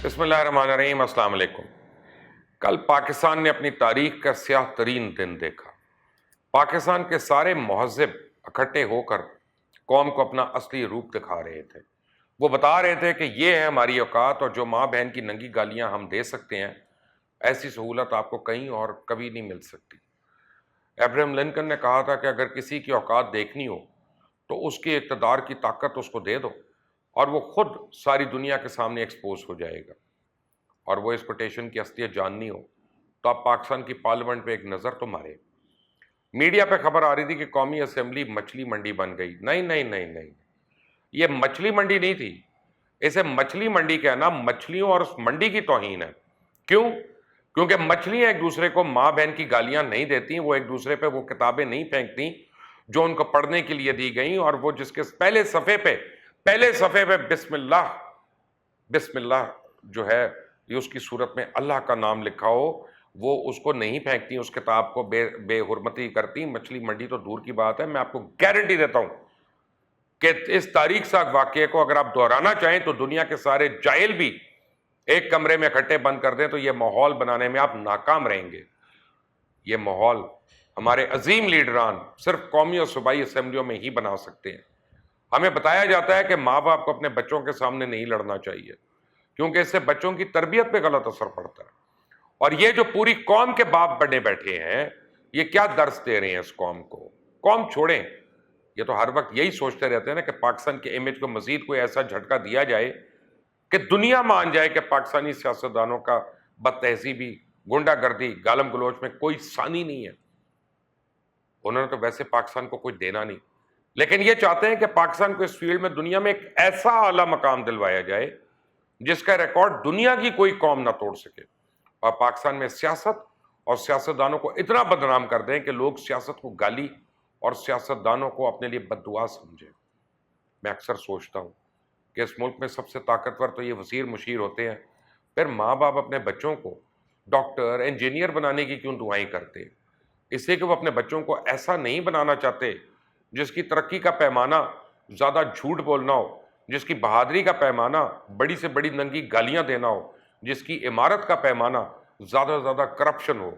بسم اللہ الرحمن الرحیم۔ السلام علیکم۔ کل پاکستان نے اپنی تاریخ کا سیاہ ترین دن دیکھا۔ پاکستان کے سارے مہذب اکٹھے ہو کر قوم کو اپنا اصلی روپ دکھا رہے تھے۔ وہ بتا رہے تھے کہ یہ ہے ہماری اوقات، اور جو ماں بہن کی ننگی گالیاں ہم دے سکتے ہیں، ایسی سہولت آپ کو کہیں اور کبھی نہیں مل سکتی۔ ابراہیم لنکن نے کہا تھا کہ اگر کسی کی اوقات دیکھنی ہو تو اس کے اقتدار کی طاقت اس کو دے دو، اور وہ خود ساری دنیا کے سامنے ایکسپوز ہو جائے گا۔ اور وہ اس کوٹیشن کی اصلیت جاننی ہو تو آپ پاکستان کی پارلیمنٹ پہ ایک نظر تو مارے۔ میڈیا پہ خبر آ رہی تھی کہ قومی اسمبلی مچھلی منڈی بن گئی۔ نہیں نہیں نہیں نہیں، یہ مچھلی منڈی نہیں تھی۔ اسے مچھلی منڈی کہنا مچھلیوں اور اس منڈی کی توہین ہے۔ کیوں؟ کیونکہ مچھلیاں ایک دوسرے کو ماں بہن کی گالیاں نہیں دیتی، وہ ایک دوسرے پہ وہ کتابیں نہیں پھینکتی جو ان کو پڑھنے کے لیے دی گئیں، اور وہ جس کے پہلے صفحے پہ بسم اللہ جو ہے یہ اس کی صورت میں اللہ کا نام لکھا ہو، وہ اس کو نہیں پھینکتی، اس کتاب کو بے حرمتی کرتی۔ مچھلی منڈی تو دور کی بات ہے، میں آپ کو گارنٹی دیتا ہوں کہ اس تاریخ ساز واقعے کو اگر آپ دہرانا چاہیں تو دنیا کے سارے جاہل بھی ایک کمرے میں اکٹھے بند کر دیں تو یہ ماحول بنانے میں آپ ناکام رہیں گے۔ یہ ماحول ہمارے عظیم لیڈران صرف قومی اور صوبائی اسمبلیوں میں ہی بنا سکتے ہیں۔ ہمیں بتایا جاتا ہے کہ ماں باپ کو اپنے بچوں کے سامنے نہیں لڑنا چاہیے، کیونکہ اس سے بچوں کی تربیت پہ غلط اثر پڑتا ہے۔ اور یہ جو پوری قوم کے باپ بنے بیٹھے ہیں، یہ کیا درس دے رہے ہیں اس قوم کو؟ قوم چھوڑیں، یہ تو ہر وقت یہی سوچتے رہتے ہیں نا کہ پاکستان کے امیج کو مزید کوئی ایسا جھٹکا دیا جائے کہ دنیا مان جائے کہ پاکستانی سیاستدانوں کا بد تہذیبی، گنڈا گردی، گالم گلوچ میں کوئی ثانی نہیں ہے۔ انہوں نے تو ویسے پاکستان کو کوئی دینا نہیں، لیکن یہ چاہتے ہیں کہ پاکستان کو اس فیلڈ میں دنیا میں ایک ایسا اعلیٰ مقام دلوایا جائے جس کا ریکارڈ دنیا کی کوئی قوم نہ توڑ سکے، اور پاکستان میں سیاست اور سیاستدانوں کو اتنا بدنام کر دیں کہ لوگ سیاست کو گالی اور سیاستدانوں کو اپنے لیے بد دعا سمجھیں۔ میں اکثر سوچتا ہوں کہ اس ملک میں سب سے طاقتور تو یہ وزیر مشیر ہوتے ہیں، پھر ماں باپ اپنے بچوں کو ڈاکٹر انجینئر بنانے کی کیوں دعائیں کرتے؟ اس لیے کہ وہ اپنے بچوں کو ایسا نہیں بنانا چاہتے جس کی ترقی کا پیمانہ زیادہ جھوٹ بولنا ہو، جس کی بہادری کا پیمانہ بڑی سے بڑی ننگی گالیاں دینا ہو، جس کی عمارت کا پیمانہ زیادہ سے زیادہ کرپشن ہو۔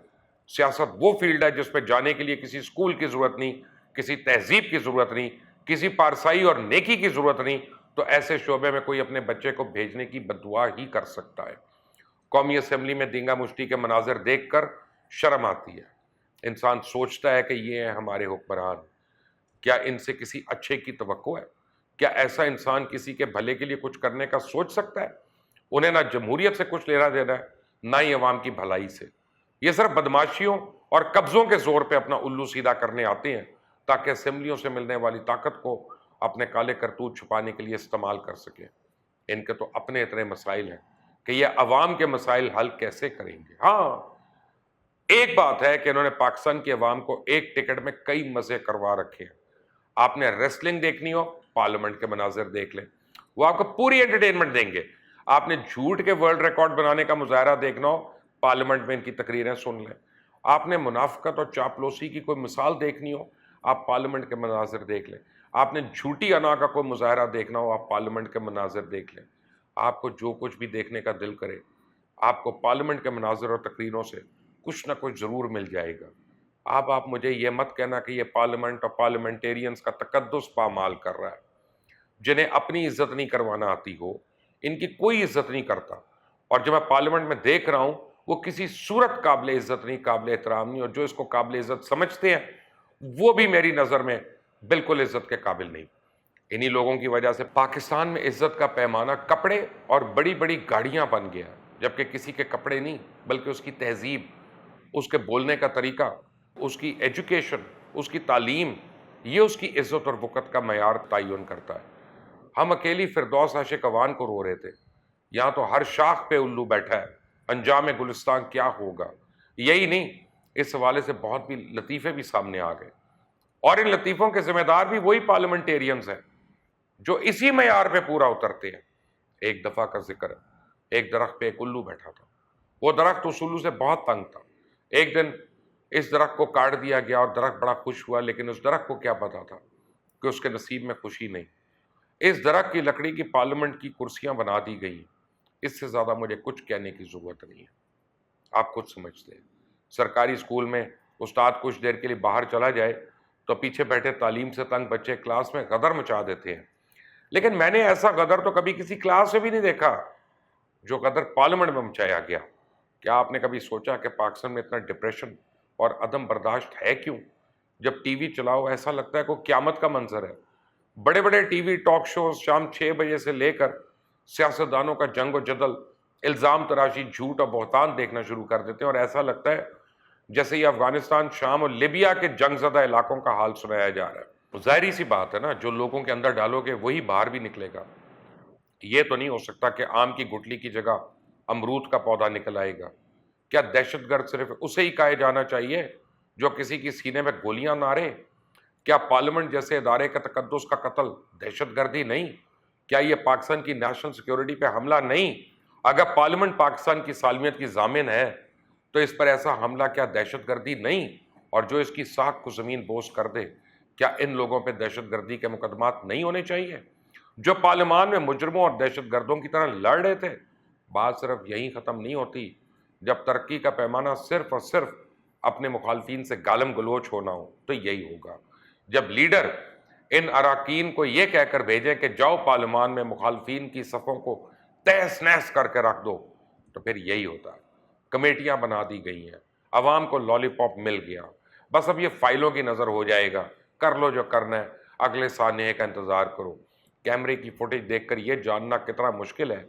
سیاست وہ فیلڈ ہے جس پہ جانے کے لیے کسی اسکول کی ضرورت نہیں، کسی تہذیب کی ضرورت نہیں، کسی پارسائی اور نیکی کی ضرورت نہیں، تو ایسے شعبے میں کوئی اپنے بچے کو بھیجنے کی بد دعا ہی کر سکتا ہے۔ قومی اسمبلی میں دینگا مشتی کے مناظر دیکھ کر شرم آتی ہے۔ انسان سوچتا ہے کہ یہ ہیں ہمارے حکمران، کیا ان سے کسی اچھے کی توقع ہے؟ کیا ایسا انسان کسی کے بھلے کے لیے کچھ کرنے کا سوچ سکتا ہے؟ انہیں نہ جمہوریت سے کچھ لینا دینا ہے، نہ ہی عوام کی بھلائی سے۔ یہ صرف بدماشیوں اور قبضوں کے زور پہ اپنا الو سیدھا کرنے آتے ہیں تاکہ اسمبلیوں سے ملنے والی طاقت کو اپنے کالے کرتوت چھپانے کے لیے استعمال کر سکیں۔ ان کے تو اپنے اتنے مسائل ہیں کہ یہ عوام کے مسائل حل کیسے کریں گے؟ ہاں، ایک بات ہے کہ انہوں نے پاکستان کی عوام کو ایک ٹکٹ میں کئی مزے کروا رکھے ہیں۔ آپ نے ریسلنگ دیکھنی ہو، پارلیمنٹ کے مناظر دیکھ لیں، وہ آپ کو پوری انٹرٹینمنٹ دیں گے۔ آپ نے جھوٹ کے ورلڈ ریکارڈ بنانے کا مظاہرہ دیکھنا ہو، پارلیمنٹ میں ان کی تقریریں سن لیں۔ آپ نے منافقت اور چاپلوسی کی کوئی مثال دیکھنی ہو، آپ پارلیمنٹ کے مناظر دیکھ لیں۔ آپ نے جھوٹی انا کا کوئی مظاہرہ دیکھنا ہو، آپ پارلیمنٹ کے مناظر دیکھ لیں۔ آپ کو جو کچھ بھی دیکھنے کا دل کرے، آپ کو پارلیمنٹ کے مناظر اور تقریروں سے کچھ نہ کچھ ضرور مل جائے گا۔ آپ مجھے یہ مت کہنا کہ یہ پارلیمنٹ اور پارلیمنٹیرینز کا تقدس پامال کر رہا ہے۔ جنہیں اپنی عزت نہیں کروانا آتی ہو، ان کی کوئی عزت نہیں کرتا، اور جو میں پارلیمنٹ میں دیکھ رہا ہوں وہ کسی صورت قابل عزت نہیں، قابل احترام نہیں، اور جو اس کو قابل عزت سمجھتے ہیں وہ بھی میری نظر میں بالکل عزت کے قابل نہیں۔ انہی لوگوں کی وجہ سے پاکستان میں عزت کا پیمانہ کپڑے اور بڑی بڑی گاڑیاں بن گیا، جبکہ کسی کے کپڑے نہیں بلکہ اس کی تہذیب، اس کے بولنے کا طریقہ، اس کی ایجوکیشن، اس کی تعلیم، یہ اس کی عزت اور وقت کا معیار تعین کرتا ہے۔ ہم اکیلی فردوس عاشق اوان کو رو رہے تھے، یہاں تو ہر شاخ پہ الو بیٹھا ہے، انجام گلستان کیا ہوگا؟ یہی نہیں، اس حوالے سے بہت بھی لطیفے بھی سامنے آ گئے، اور ان لطیفوں کے ذمہ دار بھی وہی پارلیمنٹیرینز ہیں جو اسی معیار پہ پورا اترتے ہیں۔ ایک دفعہ کا ذکر ہے، ایک درخت پہ ایک الو بیٹھا تھا، وہ درخت اس الو سے بہت تنگ تھا۔ ایک دن اس درخت کو کاٹ دیا گیا اور درخت بڑا خوش ہوا، لیکن اس درخت کو کیا پتا تھا کہ اس کے نصیب میں خوشی نہیں۔ اس درخت کی لکڑی کی پارلیمنٹ کی کرسیاں بنا دی گئی، اس سے زیادہ مجھے کچھ کہنے کی ضرورت نہیں ہے، آپ خود سمجھتے ہیں۔ سرکاری اسکول میں استاد کچھ دیر کے لیے باہر چلا جائے تو پیچھے بیٹھے تعلیم سے تنگ بچے کلاس میں غدر مچا دیتے ہیں، لیکن میں نے ایسا غدر تو کبھی کسی کلاس میں بھی نہیں دیکھا جو غدر پارلیمنٹ میں مچایا گیا۔ کیا آپ نے کبھی سوچا کہ پاکستان میں اتنا ڈپریشن اور عدم برداشت ہے کیوں؟ جب ٹی وی چلاؤ ایسا لگتا ہے کوئی قیامت کا منظر ہے۔ بڑے بڑے ٹی وی ٹاک شوز شام 6 بجے سے لے کر سیاستدانوں کا جنگ و جدل، الزام تراشی، جھوٹ اور بہتان دیکھنا شروع کر دیتے ہیں، اور ایسا لگتا ہے جیسے یہ افغانستان، شام اور لیبیا کے جنگ زدہ علاقوں کا حال سنایا جا رہا ہے۔ ظاہری سی بات ہے نا، جو لوگوں کے اندر ڈالو گے وہی باہر بھی نکلے گا۔ یہ تو نہیں ہو سکتا کہ آم کی گٹلی کی جگہ امرود کا پودا نکل آئے گا۔ کیا دہشت گرد صرف اسے ہی کہا جانا چاہیے جو کسی کی سینے میں گولیاں مارے؟ کیا پارلیمنٹ جیسے ادارے کا تقدس کا قتل دہشت گردی نہیں؟ کیا یہ پاکستان کی نیشنل سیکیورٹی پہ حملہ نہیں؟ اگر پارلیمنٹ پاکستان کی سالمیت کی ضامن ہے تو اس پر ایسا حملہ کیا دہشت گردی نہیں؟ اور جو اس کی ساکھ کو زمین بوس کر دے، کیا ان لوگوں پہ دہشت گردی کے مقدمات نہیں ہونے چاہیے؟ جو پارلیمان میں مجرموں اور دہشت گردوں کی طرح لڑ رہے تھے، بات صرف یہی ختم نہیں ہوتی جب ترقی کا پیمانہ صرف اور صرف اپنے مخالفین سے گالم گلوچ ہونا ہو تو یہی ہوگا۔ جب لیڈر ان اراکین کو یہ کہہ کر بھیجیں کہ جاؤ پارلیمان میں مخالفین کی صفوں کو تہس نہس کر کے رکھ دو، تو پھر یہی ہوتا ہے۔ کمیٹیاں بنا دی گئی ہیں، عوام کو لالی پاپ مل گیا، بس اب یہ فائلوں کی نظر ہو جائے گا، کر لو جو کرنا ہے، اگلے سانحے کا انتظار کرو۔ کیمرے کی فوٹیج دیکھ کر یہ جاننا کتنا مشکل ہے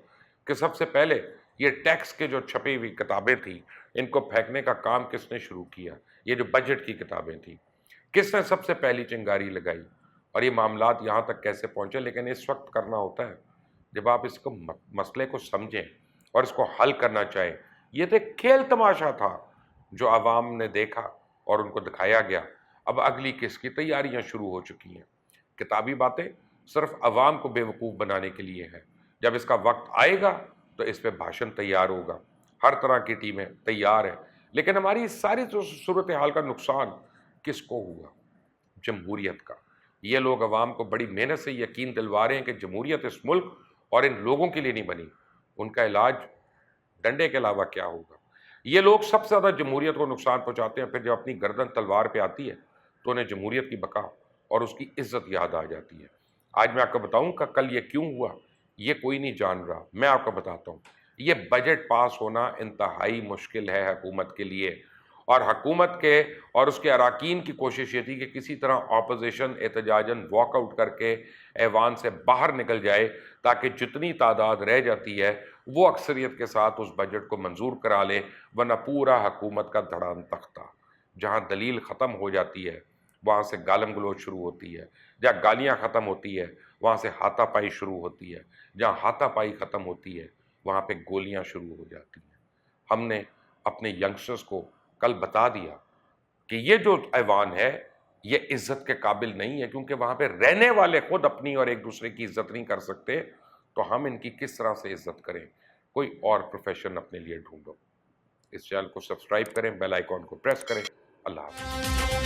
کہ سب سے پہلے یہ ٹیکس کے جو چھپی ہوئی کتابیں تھیں ان کو پھینکنے کا کام کس نے شروع کیا؟ یہ جو بجٹ کی کتابیں تھیں کس نے سب سے پہلی چنگاری لگائی؟ اور یہ معاملات یہاں تک کیسے پہنچے؟ لیکن اس وقت کرنا ہوتا ہے جب آپ اس کو مسئلے کو سمجھیں اور اس کو حل کرنا چاہیں۔ یہ تو ایک کھیل تماشا تھا جو عوام نے دیکھا اور ان کو دکھایا گیا، اب اگلی قسط کی تیاریاں شروع ہو چکی ہیں۔ کتابی باتیں صرف عوام کو بے وقوف بنانے کے لیے ہیں، جب اس کا وقت آئے گا تو اس پہ بھاشن تیار ہوگا، ہر طرح کی ٹیمیں تیار ہیں، لیکن ہماری ساری صورتحال کا نقصان کس کو ہوا؟ جمہوریت کا۔ یہ لوگ عوام کو بڑی محنت سے یقین دلوا رہے ہیں کہ جمہوریت اس ملک اور ان لوگوں کے لیے نہیں بنی، ان کا علاج ڈنڈے کے علاوہ کیا ہوگا؟ یہ لوگ سب سے زیادہ جمہوریت کو نقصان پہنچاتے ہیں، پھر جب اپنی گردن تلوار پہ آتی ہے تو انہیں جمہوریت کی بقا اور اس کی عزت یاد آ جاتی ہے۔ آج میں آپ کو بتاؤں کہ کل یہ کیوں ہوا، یہ کوئی نہیں جان رہا، میں آپ کو بتاتا ہوں۔ یہ بجٹ پاس ہونا انتہائی مشکل ہے حکومت کے لیے، اور حکومت کے اور اس کے اراکین کی کوشش یہ تھی کہ کسی طرح اپوزیشن احتجاجاً واک آؤٹ کر کے ایوان سے باہر نکل جائے تاکہ جتنی تعداد رہ جاتی ہے وہ اکثریت کے ساتھ اس بجٹ کو منظور کرا لے، ورنہ پورا حکومت کا دھڑام تختہ۔ جہاں دلیل ختم ہو جاتی ہے وہاں سے گالم گلوچ شروع ہوتی ہے، جہاں گالیاں ختم ہوتی ہے وہاں سے ہاتھا پائی شروع ہوتی ہے، جہاں ہاتھا پائی ختم ہوتی ہے وہاں پہ گولیاں شروع ہو جاتی ہیں۔ ہم نے اپنے ینگسٹرز کو کل بتا دیا کہ یہ جو ایوان ہے یہ عزت کے قابل نہیں ہے، کیونکہ وہاں پہ رہنے والے خود اپنی اور ایک دوسرے کی عزت نہیں کر سکتے، تو ہم ان کی کس طرح سے عزت کریں؟ کوئی اور پروفیشن اپنے لیے ڈھونڈو۔ اس چینل کو سبسکرائب کریں، بیل آئیکن کو پریس کریں۔ اللہ حافظ۔